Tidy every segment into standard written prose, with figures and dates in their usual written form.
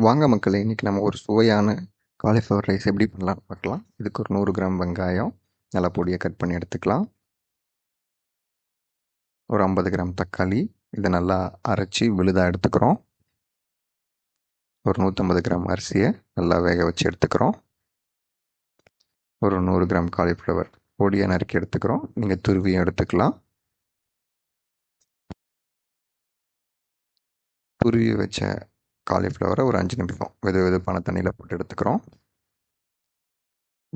வாங்க மக்களே, இன்றைக்கி நம்ம ஒரு சுவையான காலிஃப்ளவர் ரைஸ் எப்படி பண்ணலான்னு பார்க்கலாம். இதுக்கு ஒரு 100 கிராம் வெங்காயம் நல்லா பொடியாக கட் பண்ணி எடுத்துக்கலாம். ஒரு 50 கிராம் தக்காளி, இதை நல்லா அரைச்சி விழுதாக எடுத்துக்கிறோம். ஒரு 150 கிராம் அரிசியை நல்லா வேக வச்சு எடுத்துக்கிறோம். ஒரு 100 கிராம் காலிஃப்ளவர் பொடியாக நறுக்கி எடுத்துக்கிறோம். நீங்கள் துருவியும் எடுத்துக்கலாம். துருவி வச்ச காலிஃப்ளவரை ஒரு 5 நிமிஷம் வெதுவெதுப்பான தண்ணியில் போட்டு எடுத்துக்கிறோம்.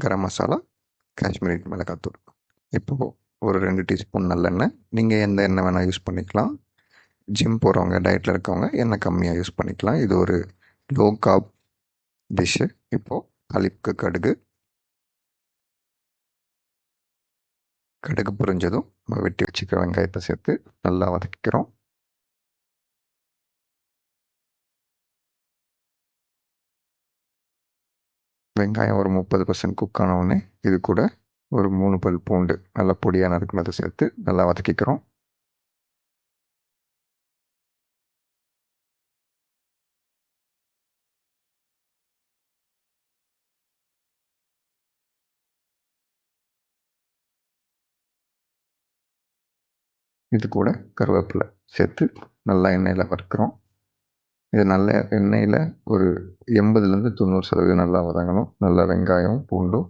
கரம் மசாலா, காஷ்மீரி மிளகாத்தூள். இப்போது ஒரு 2 டீஸ்பூன் நல்லெண்ணெய். நீங்கள் எந்த எண்ணெய் வேணால் யூஸ் பண்ணிக்கலாம். ஜிம் போகிறவங்க, டயட்டில் இருக்கவங்க எண்ணெய் கம்மியாக யூஸ் பண்ணிக்கலாம். இது ஒரு லோ கார்ப் டிஷ்ஷு. இப்போது தாளிப்புக்கு கடுகு பொரிஞ்சதும் நம்ம வெட்டி வச்சுக்கிற வெங்காயத்தை சேர்த்து நல்லா வதக்கிக்கிறோம். வெங்காயம் ஒரு 30% குக் ஆனவுடனே இது கூட ஒரு 3 பல் பூண்டு நல்லா பொடியாக நறுக்குனதை சேர்த்து நல்லா வதக்கிக்கிறோம். இது கூட கருவேப்பிலை சேர்த்து நல்லா எண்ணெயில் வறுக்கிறோம். இது நல்ல எண்ணெயில் ஒரு 80லேருந்து 90% நல்லா வதங்கணும். நல்லா வெங்காயம் பூண்டும்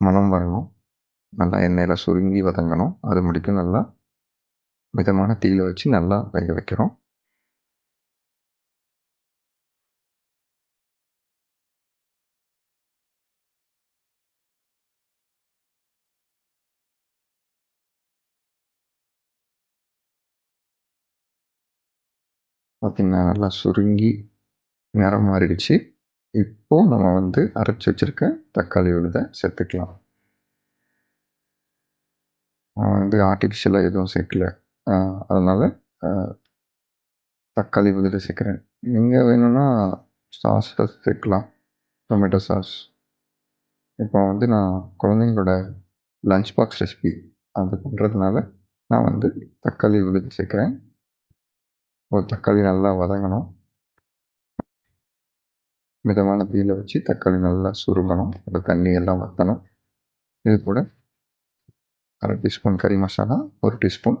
மணம் வரணும். நல்லா எண்ணெயில் சுருங்கி வதங்கணும். அது முடிக்கும் நல்லா மிதமான தீயில் வச்சு நல்லா வேக வைக்கிறோம். பார்த்திங்கன்னா நல்லா சுருங்கி நிறம் மாறிடுச்சு. இப்போது நம்ம அரைச்சி வச்சுருக்க தக்காளி விழுதை சேர்த்துக்கலாம். நான் ஆர்டிஃபிஷியலாக எதுவும் சேர்க்கல, அதனால் தக்காளி விழுதை சேர்க்குறேன். நீங்கள் வேணும்னா சாஸ் சேர்க்கலாம், டொமேட்டோ சாஸ். இப்போ நான் குழந்தைங்களோட லஞ்ச் பாக்ஸ் ரெசிபி அது பண்ணுறதுனால நான் தக்காளி விழுது சேர்க்குறேன். ஒரு தக்காளி நல்லா வதங்கணும். மிதமான தீயில் வச்சு தக்காளி நல்லா சுருங்கணும். அந்த தண்ணி எல்லாம் வற்றணும். இது கூட 1/2 டீஸ்பூன் கறி மசாலா, 1 டீஸ்பூன்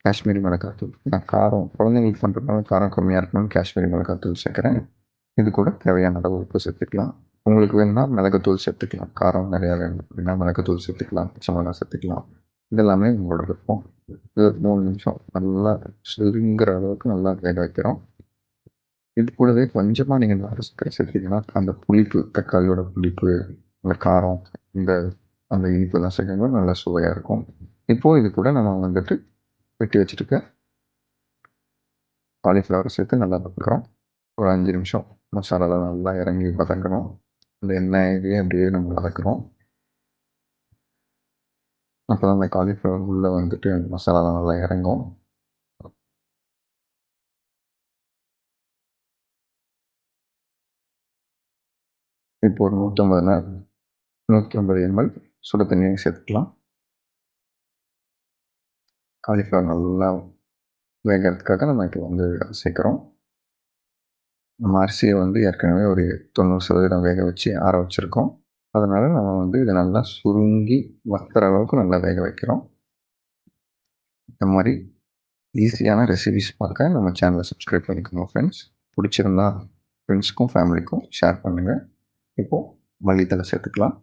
காஷ்மீரி மிளகாத்தூள். நான் காரம் குழந்தைங்களுக்கு பண்ணுறதுனால காரம் கம்மியாக இருக்கணும்னு காஷ்மீரி மிளகாத்தூள் சேர்க்குறேன். இது கூட தேவையான அளவு உப்பு சேர்த்துக்கலாம். உங்களுக்கு வேணும்னா மிளகுத்தூள் சேர்த்துக்கலாம். காரம் நிறையா வேணும் அப்படின்னா மிளகுத்தூள் சேர்த்துக்கலாம், பச்சை மிளகா சேர்த்துக்கலாம். இதெல்லாமே உங்களோட விருப்பம். இது 3 நிமிஷம் நல்லா சுருங்குற அளவுக்கு நல்லா வேக வைக்கிறோம். இது கூடவே கொஞ்சமாக நீங்கள் நாட்டு சர்க்கரை சேர்த்திங்கன்னா அந்த புளிப்பு, தக்காளியோட புளிப்பு, அந்த காரம், அந்த இனிப்பெல்லாம் சேர்க்கும்போது நல்லா சுவையாக இருக்கும். இப்போது இது கூட நம்ம வெட்டி வச்சுருக்க காலிஃப்ளவரை சேர்த்து நல்லா வதக்குறோம். ஒரு 5 நிமிஷம் மசாலாலாம் நல்லா இறங்கி வதங்கணும். அந்த எண்ணெயிலேயே அப்படியே நம்ம வதக்குறோம். அப்போ தான் அந்த காலிஃப்ளவர் உள்ளே அந்த மசாலாலாம் நல்லா இறங்கும். இப்போ ஒரு 150 ml சுடு தண்ணியை சேர்த்துக்கலாம். காலிஃப்ளவர் நல்லா வேகிறதுக்காக நம்ம இப்போ சேர்க்குறோம். நம்ம அரிசியை ஏற்கனவே ஒரு 90% வேக வச்சு ஆற வச்சுருக்கோம். அதனால் நம்ம இதை நல்லா சுருங்கி வத்துற அளவுக்கு நல்லா வேக வைக்கிறோம். இந்த மாதிரி ஈஸியான ரெசிபிஸ் பார்க்க நம்ம சேனலை சப்ஸ்கிரைப் பண்ணிக்கோங்க ஃப்ரெண்ட்ஸ். பிடிச்சிருந்தா ஃப்ரெண்ட்ஸ்க்கும் ஃபேமிலிக்கும் ஷேர் பண்ணுங்கள். இப்போது மல்லித்தழை சேர்த்துக்கலாம்.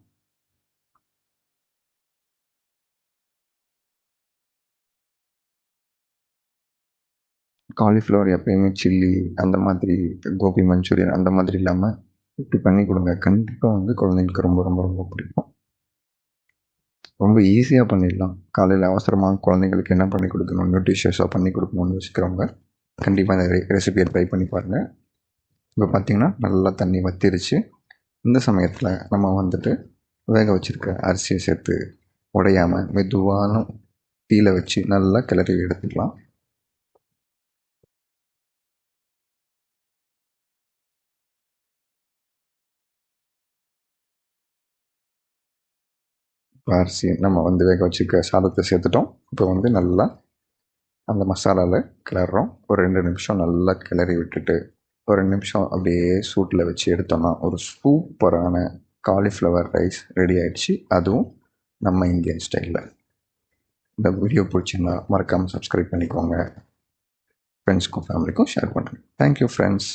காலிஃப்ளவர் எப்பயுமே சில்லி அந்த மாதிரி, கோபி மஞ்சூரியன் அந்த மாதிரி இல்லாமல் இப்படி பண்ணி கொடுங்க. கண்டிப்பாக குழந்தைங்களுக்கு ரொம்ப ரொம்ப ரொம்ப பிடிக்கும். ரொம்ப ஈஸியாக பண்ணிடலாம். காலையில் அவசரமாக குழந்தைங்களுக்கு என்ன பண்ணி கொடுக்கணும், நியூட்ரிஷியஸாக பண்ணி கொடுக்கணும்னு யோசிக்கிறவங்க கண்டிப்பாக இந்த ரெசிபியை ட்ரை பண்ணி பாருங்கள். இப்போ பார்த்திங்கன்னா நல்லா தண்ணி வற்றிருச்சு. இந்த சமயத்தில் நம்ம வேக வச்சுருக்க அரிசியை சேர்த்து உடையாமல் மெதுவான தீயில் வச்சு நல்லா கிளறி எடுத்துக்கலாம். அரிசி நம்ம வேக வச்சுருக்க சாதத்தை சேர்த்துட்டோம். இப்போ நல்லா அந்த மசாலாவில் கிளறோம். ஒரு 2 நிமிஷம் நல்லா கிளறி விட்டுட்டு ஒரு 2 நிமிஷம் அப்படியே சூட்டில் வச்சு எடுத்தோம்னா ஒரு சூப்பரான காலிஃப்ளவர் ரைஸ் ரெடி ஆகிடுச்சு. அதுவும் நம்ம இந்தியன் ஸ்டைலில். இந்த வீடியோ பிடிச்சிருந்தா மறக்காமல் சப்ஸ்கிரைப் பண்ணிக்கோங்க. ஃப்ரெண்ட்ஸ்க்கும் ஃபேமிலிக்கும் ஷேர் பண்ணுறேன். Thank you friends.